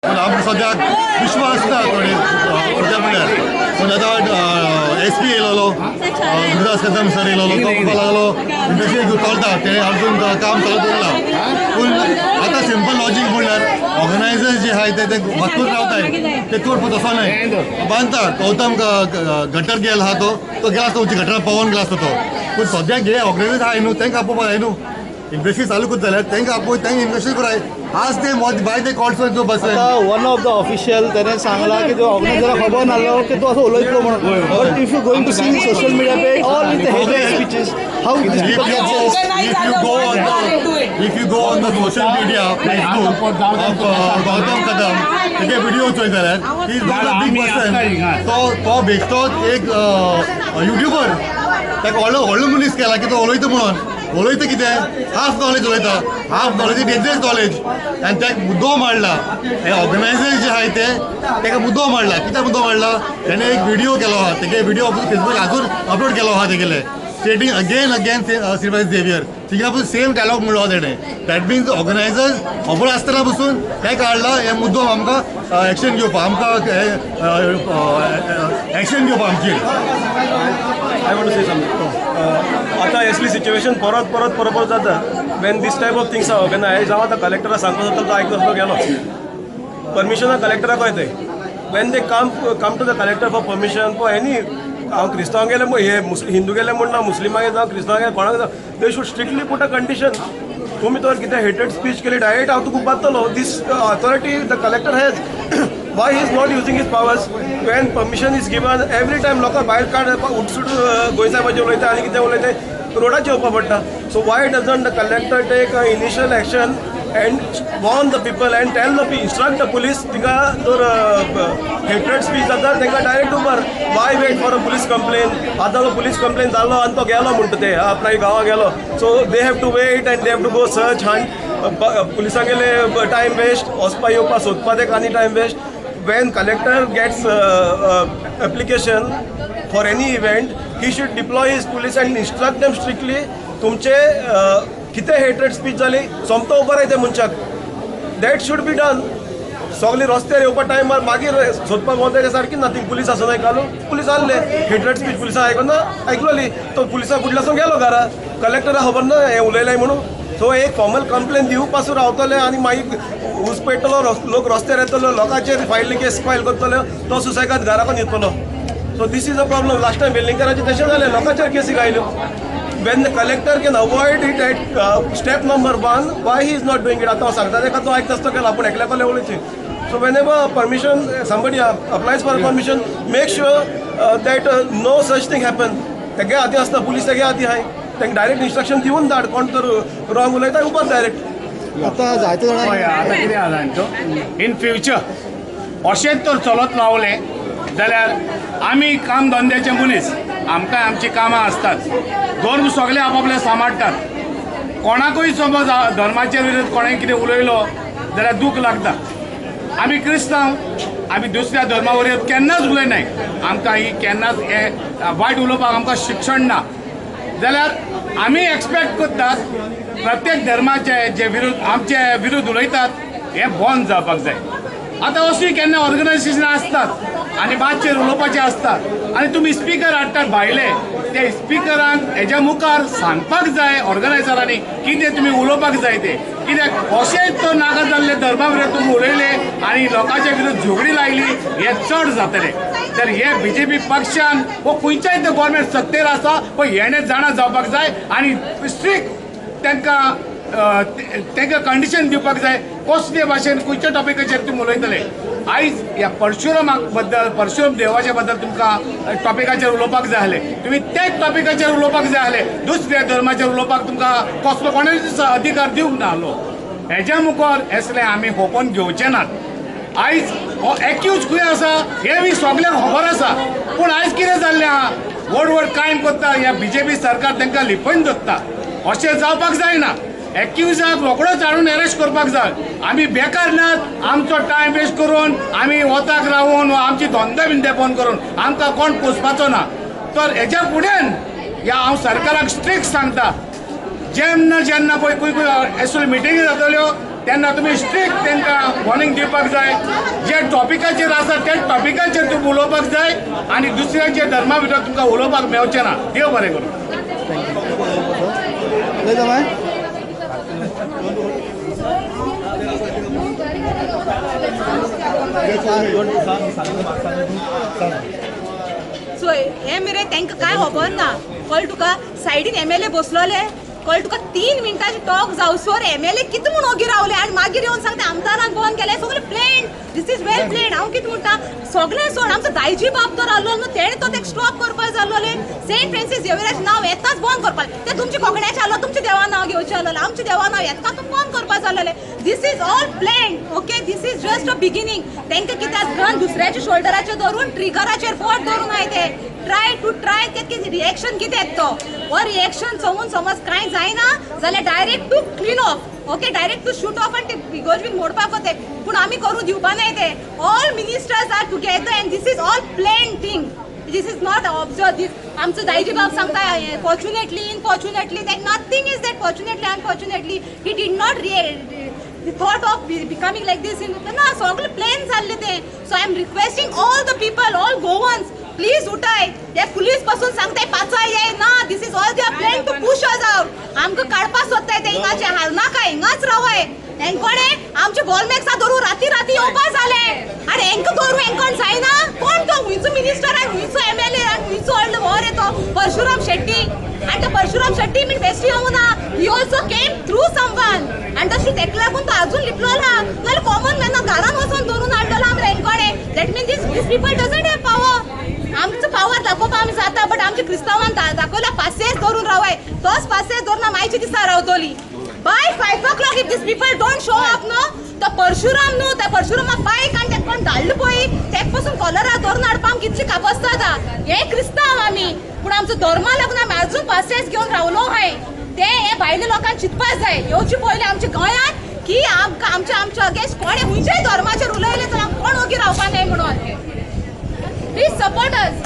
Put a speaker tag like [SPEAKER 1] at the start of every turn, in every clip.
[SPEAKER 1] पूण आमकां सद्याक विश्वास ना थोडे कित्याक म्हळ्यार पूण आतां SP येयलो गुरुदास कदम सर येयलो तो म्हणपाक लागलो इंडस्ट्री चलता तेणें अजून काम चालू दवरला पूण आतां सिंपल लॉजीक म्हणल्यार ऑर्गनायझर्स जे आहाय ते वाचून रावताय ते तोड तसो न्हय बांदता गौतम गटर गेल आहा तो गेला तो गटरान पवन गेला तो पूण सद्याक हे ऑर्गनायझर्स आहाय न्हू तांकां आपोवपाक जाय न्हू इंडस्ट्री चालू करूं जाल्यार तांकां आपोवन तांकां इंडस्ट्री कराय आज ते बाय ते कॉल्स तो बस
[SPEAKER 2] वन ऑफ द ऑफिशियल त्याने सांगला की तो ऑर्गनायझर खबर नासलो की तो असो उलयतलो म्हणून but if you going to see social media page all the hated speeches how this people get this
[SPEAKER 1] if you go on the social media Facebook of Gautam Kadam तेजे व्हिडिओ चोय जाल्यार he is not a big person तो बेश्टो एक YouTuber ताका व्हडलो मनीस केला की तो उलयता म्हणून उलयता कितें हाफ नॉलेज उलयता हाफ नॉलेज डेंजरस नॉलेज आनी ताका मुद्दो मांडला हे ऑर्गनायझर्स जे आहाय ते ताका मुद्दो मांडला कित्याक मुद्दो मांडला ताणें एक व्हिडिओ केलो आहा तेगे व्हिडिओ फेसबूक आजून अपलोड केलो आहा तेगेले स्टेटिंग अगेन श्रीपाद झेवियर थिंगा पसून सेम डायलॉग म्हणलो तेणें दॅट मिन्स ऑर्गनायझर्स खबर आसतना पसून हे काडला हे मुद्दो आमकां एक्शन घेवपा आमकां एक्शन घेवपा आमची
[SPEAKER 3] I want to say something. आता असली सिच्युएशन परत जाता when this type of things are organise हांव आतां कलेक्टरा सांगता जाता तो आयकनासलो गेलो परमिशनाक कलेक्टराक वयताय when they come to the collector for permission for any हांव क्रिस्तांव गेले हे हिंदू गेले म्हणना मुस्लिमांक जावं क्रिस्तांव गेले कोणाक जावं they should strictly put a condition तुम्ही तर कितें हेटेड स्पीच केली डायरेक्ट हांव तुका बातलो this authority the collector has why he is not using his powers when permission is given every time लोकां भायर काड उठसूट गोंयच्या भाजी उलयता आनी कितें उलयता रोडाचेर येवपा पडटा so why doesn't the collector take initial action and warn the people and tell the people, instruct the police तिका जर hatred speech जाता तांकां direct Uber why wait for a police complaint आतां तो police complaint जालो आनी तो गेलो म्हणटा ते आपल्या गांवां गेलो so they have to wait and they have to go search hunt पुलिसां गेले टायम वेस्ट वचपा येवपा सोदपा तेका आनी time waste when collector gets application for any event he should deploy his police and instruct them strictly तुमचे कितें hated speech जाली सोमतो उबर रावता मनशाक दॅट शूड बी डन सगळे रस्त्यार येवपा टायमार मागीर सोदपाक वता ते सारकी ना थिंग पुलीस आसना कालू पुलीस आहले हेटेड स्पीच पुलिसां आयकना आयकलोली तो पुलिसा फुडल्यासून गेलो घरा कलेक्टरा खबर ना हें उलयलाय म्हणून सो एक फॉर्मल कंप्लेन दिवप पासून रावतले आनी मागीर ऊस पेटलो लोक रस्त्यार येतलो लोकांचेर फायल केस फायल करतलो तो सुसेगाद घराकून येतलो so this is a problem last time वेलिंगराचे तशें जालें लोकांचेर केसी गायल्यो when the collector can avoid it at step number 1 why he is not doing it आता सांगता तेका तो आयकता आसता केला आपूण एकल्या कोले उलयची so whenever permission somebody applies for permission make sure that no such thing happen तेगे हाती आसता पुलीस तेगे हाती आहाय तांकां डायरेक्ट इन्स्ट्रक्शन दिवन धाड कोण तर रॉंग उलयता उबर डायरेक्ट
[SPEAKER 2] आता जायते जाणां
[SPEAKER 4] आतां कितें जाला तो इन फ्युचर अशेंच तर चलत रावलें जाल्यार आमी काम धंद्याचे मनीस आमकां आमची कामां आसतात दोन सगळे आपापले सांबाळटात कोणाकूय समज धर्माचे विरुद्ध कोणें कितें उलयलो जाल्यार दूख लागता आमी क्रिस्तांव आमी दुसऱ्या धर्मा वरयत केन्नाच उलयनाय आमकां ही केन्नाच हें वायट उलोवपाक आमकां शिक्षण ना जाल्यार आमी एक्सपेक्ट करतात प्रत्येक धर्माचे जे विरुद्ध आमचे विरुद्ध उलयतात हें बंद जावपाक जाय आतां अशीं केन्ना ऑर्गनायजेशनां आसतात आनी मातशें उलोवपाचें आसता आनी तुमी स्पिकर हाडटात भायले ते स्पिकरांक हेज्या मुखार सांगपाक जाय ऑर्गनायझरांनी कितें तुमी उलोवपाक जाय ते कित्याक अशेंच तो नाका जाल्ले धर्मा विरुद्ध तुमी उलयले आनी लोकांच्या विरुद्ध झगडी लायली हें चड जातलें तर हे BJP पक्षान वो खंयच्याय ते गव्हर्मेंट सत्तेर आसा पण हेणे जाणा जावपाक जाय आनी स्ट्रिक्ट तांकां कंडिशन दिवपाक जाय कसले भाशेन खंयच्या टॉपिकाचेर तुमी उलयतले आयज ह्या परशुरामा बद्दल परशुराम देवाच्या बद्दल तुमकां टॉपिकाचेर उलोवपाक जाय आहलें तुमी तेच टॉपिकाचेर उलोवपाक जाय आहलें दुसऱ्या धर्माचेर उलोवपाक तुमकां कसलो कोणाचो अधिकार दिवंक ना आहलो हेज्या मुखार हेसलें आमी होपोवन घेवचे नात आयज हो एक्यूज खंय आसा हें बी सगळ्यांक खबर आसा पूण आयज कितें जाल्लें आहा व्हड क्रायम करता ह्या BJP सरकार तांकां लिपयन धरता अशें जावपाक जायना एक्युजाक रोखडोच हाडून अरेस्ट करपाक जाय आमी बेकार नात आमचो टायम वेस्ट करून आमी वताक रावून आमची धंदे बिंदे बंद करून आमकां कोण पोसपाचो ना तर हेच्या फुडें ह्या हांव सरकाराक स्ट्रिक्ट सांगता जेन्ना पळय खंय असल्यो मिटिंगी जातल्यो तेन्ना तुमी स्ट्रिक्ट तांकां वॉर्निंग दिवपाक जाय. जे टॉपिकाचेर आसा त्या टॉपिकाचेर तुम्ही उलोवपाक जाय आनी दुसऱ्याच्या धर्मा भितर तुमकां उलोवपाक मेळचें ना. देव बरें करूं.
[SPEAKER 5] सो हे मेरे तांकां काय खबर ना. कळ्ळें तुका सायडीन MLA बसलोले. कळ्ळें तुका 3 मिनटांचे टॉक जावसोर MLA कितें म्हूण ओगी रावले आनी मागीर येवन सांगता आमदारान बंद केलें. सगळें plain. This is well plain. हांव कितें म्हणटा सगळें सोड. आमचो दायजी बाब तर आसलो न्हू तेणे तो तेका स्टॉप करपाक जाल्लोले. सेंट फ्रांसीस झेवियराचें नांव येताच बंद करपाक. ते तुमच्या कोंकण्याचें आसलो तुमच्या देवान नांव घेवचें आसलें. आमच्या देवान नांव येता तो बंद करपाक जाल्लें. This is all plan. Okay this is just a beginning. तांकां कित्याक गन दुसऱ्याच्या शोल्डराचेर धरून ट्रिगराचेर बोट धरून हाय ते ट्राय कितें रिएक्शन कितें येता तो. हो रिएक्शन चोवून समज कांय जायना जाल्यार direct to clean off. Okay direct to shoot off आनी ते इगोर्जीन मोडपाक वते. पूण आमी करूं दिवपा नाय ते. All ministers are together and this is all plan thing. This is not observe. This आमचो दायजी बाब सांगता fortunately unfortunately that nothing is that fortunately unfortunately he did not thought of becoming like this in ना सगळे plan जाल्ले ते. So I am requesting all the people all Goans please उठाय. ते पुलीस पासून सांगताय पाचा ये ना. This is all they plan to push us out. आमकां काडपाक सोदताय ते हिंगाचे नाका हिंगाच रावय. हेंकोणे आमचे बॉलमॅक्सा धरून राती येवपा जाले आनी हेंकां धरून हेंकोण जायना. कोण तो हुंयचो मिनिस्टर आनी हुंयचो MLA आनी हुंयचो व्हडलो व्हर येतो परशुराम शेट्टी. आनी तो परशुराम शेट्टी मीन बेश्टी येवं ना. He also came through someone आनी तशी तेका लागून तो आजून लिपलोला. नाल्यार कॉमन मॅन घरान वचून धरून हाडटलो आमकां हेंकोणे. That mean this people doesn't have power. आमचो पावर दाखोवपाक आमी जाता बट आमच्या क्रिस्तांवान दाखयला पासेस धरून रावय. तोच पासेस धरून मायच्या दिसा रावतली. By 5 o'clock if these people don't show up no तो परशुराम न्हू त्या परशुरामाक बायक आनी तेका कोण धाडलो पळय तेका पासून कॉलरा धरून हाडपाक कितली कापस्ता जाता. हे क्रिस्तांव आमी पूण आमचो धर्मा लागून आमी आजून पासेस घेवन रावलो हाय. ते हे भायल्या लोकांक चिंतपाक जाय येवचे पयलीं आमच्या गोंयांत की आमकां आमच्या अगेन्स्ट कोणे खंयच्याय धर्माचेर उलयले तर आमकां कोण ओगी रावपाक नाय म्हणून. Please support us.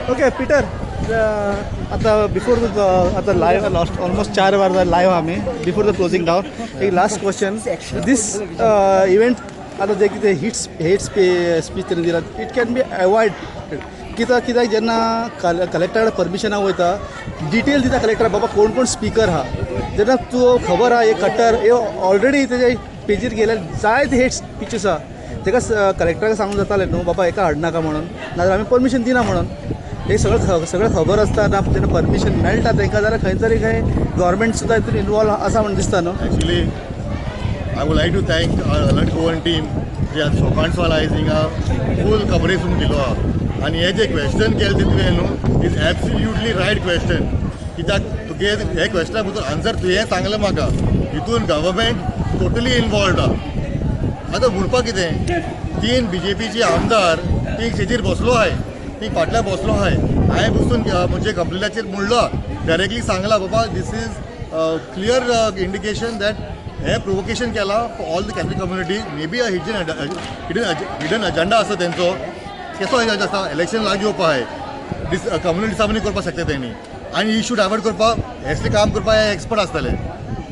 [SPEAKER 2] Okay Peter आता बिफोर आता लाईव्ह लास्ट ऑलमोस्ट 4 वार लाईव्ह आम्ही बिफोर द क्लोजिंग डाऊन. एक लास्ट क्वेश्चन दिस इव्हेंट आता जे कितें हेट स्पीच तेणें दिला इट कॅन बी अवॉयड. कित्याक जेन्ना कलेक्टरा परमिशनाक वयता डिटेल दिता कलेक्टर बाबा कोण कोण स्पीकर आहा. जेन्ना तूं खबर आहा एक कट्टर हे ऑलरेडी तेजे पेजीर गेले जायते हेट स्पीचीस आहा. तेका कलेक्टराक सांगूंक जातालें न्हू बाबा एका हाडनाका म्हणून नाजाल्यार आमी परमिशन दिना म्हणून. हे सगळं खबर आसता ना जेन्ना परमिशन मेळटा तांकां जाल्यार खंय तरी खंय गव्हर्मेंट सुद्दां हितून इनवॉल्व आसा म्हणून दिसता न्हू.
[SPEAKER 1] Actually I would like to thank alert Goan team जे आज सोकाणसाल आयज हिंगा फूल कवरेज दिलो आहा. आनी हे जे क्वेश्चन केलें तुवें न्हू इज एब्सोल्युटली रायट क्वेश्चन. कित्याक तुगे हे क्वेश्चना भितर आन्सर तुवें सांगलें म्हाका हितून गव्हर्मेंट टोटली इनवॉल्वड आहा. आतां म्हणपाक कितें 3 BJPचे आमदार ती स्टेजीर बसलो आहाय ती फाटल्यान बसलो आहाय. हांवें बसून म्हणजे कंप्लेनाचेर म्हणलो डायरेक्टली सांगला बाबा दिस इज क्लियर इंडिकेशन दॅट हे प्रोवोकेशन केला for all the Catholic community. May be hidden agenda आसा तेंचो. केसो हेजें आसा इलेक्शन लागीं येवपा आहाय कम्युनिटी दिसांनी करपाक शकता तेणी आनी इशू डायवर्ट करपाक हेसले काम करपाक हे एक्सपर्ट आसतले.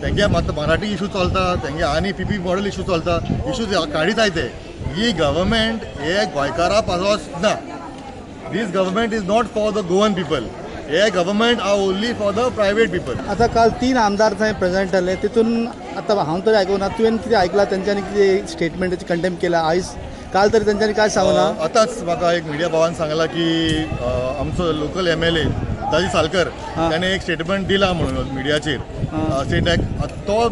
[SPEAKER 1] तेंगे मात मराठी इशू चलता तेंगे आनी PP मॉडल इशू चलता इशूज काडीताय ते. ही गव्हर्मेंट हे गोंयकारां पासोस ना. This government is not for the Goan people. हे government are only for the private people.
[SPEAKER 2] आता काल 3 आमदार थंय प्रेझेंट जाले तितून आता हांव तरी आयकूं ना तुवें कितें आयकलां तेंच्यांनी कितें स्टेटमेंटाची कंटेम्प केला आयज काल तरी तेंच्यांनी काय सांगूं ना.
[SPEAKER 1] आतांच म्हाका एक मिडिया भावान सांगला की आमचो लोकल MLA दाजी सालकर त्याने एक स्टेटमेंट दिला म्हणून मिडियाचेर स्टेटाक तो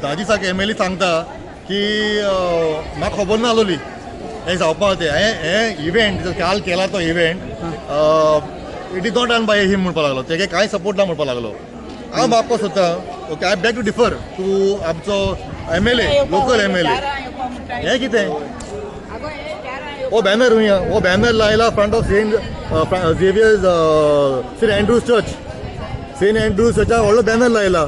[SPEAKER 1] दाजी सारको MLA सांगता की म्हाका खबर ना आसलोली हें जावपाक तें हे इव्हेंट काल केला तो event it is not done by him म्हणपाक लागलो तेगे कांय सपोर्ट ना म्हणपाक लागलो. हांव मागपाक सोदतां okay I back to differ to आमचो MLA लोकल MLA हें कितें वो बैनर हुई वो बैनर लायला front of saint Xavier's saint Andrew's church. Saint Andrew's चर्चा व्हडलो बॅनर लायला.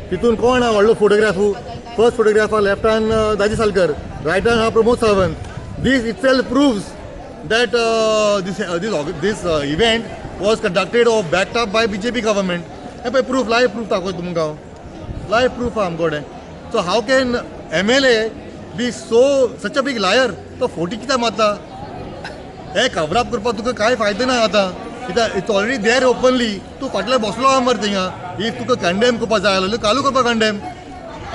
[SPEAKER 1] तितून कोण हा व्हडलो फोटोग्राफू. First photographer left hand Daji Salkar, right hand हा Pramod Sawant. This itself proves that this event was conducted or backed up by BJP government. And by proof, live proof tako tumka. Live proof amgode. So how can MLA be such a big liar? तो forty कित्याक मारता? हे cover up करपाक तुका कांय फायदो ना आतां. कित्याक इट्स ऑलरेडी देर ओपनली. तूं फाटल्यान बसलो आहा मरे थिंगा. इफ तुका कंडेम करपाक जाय आसलें कालू करपा कंडेम.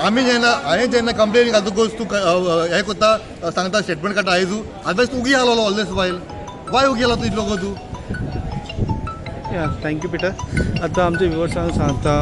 [SPEAKER 1] हांवें जेन्ना कंप्लेन घालतकूच तूं हें करता सांगता स्टेटमेंट काडटा आयजू अदरवायज तूं उगी आलो ऑल दीस वायल. वाय उगी आला तूं इतलो तूं?
[SPEAKER 2] या थँक्यू पिटर. आता आमचे व्ह्युअर्सांक सांगता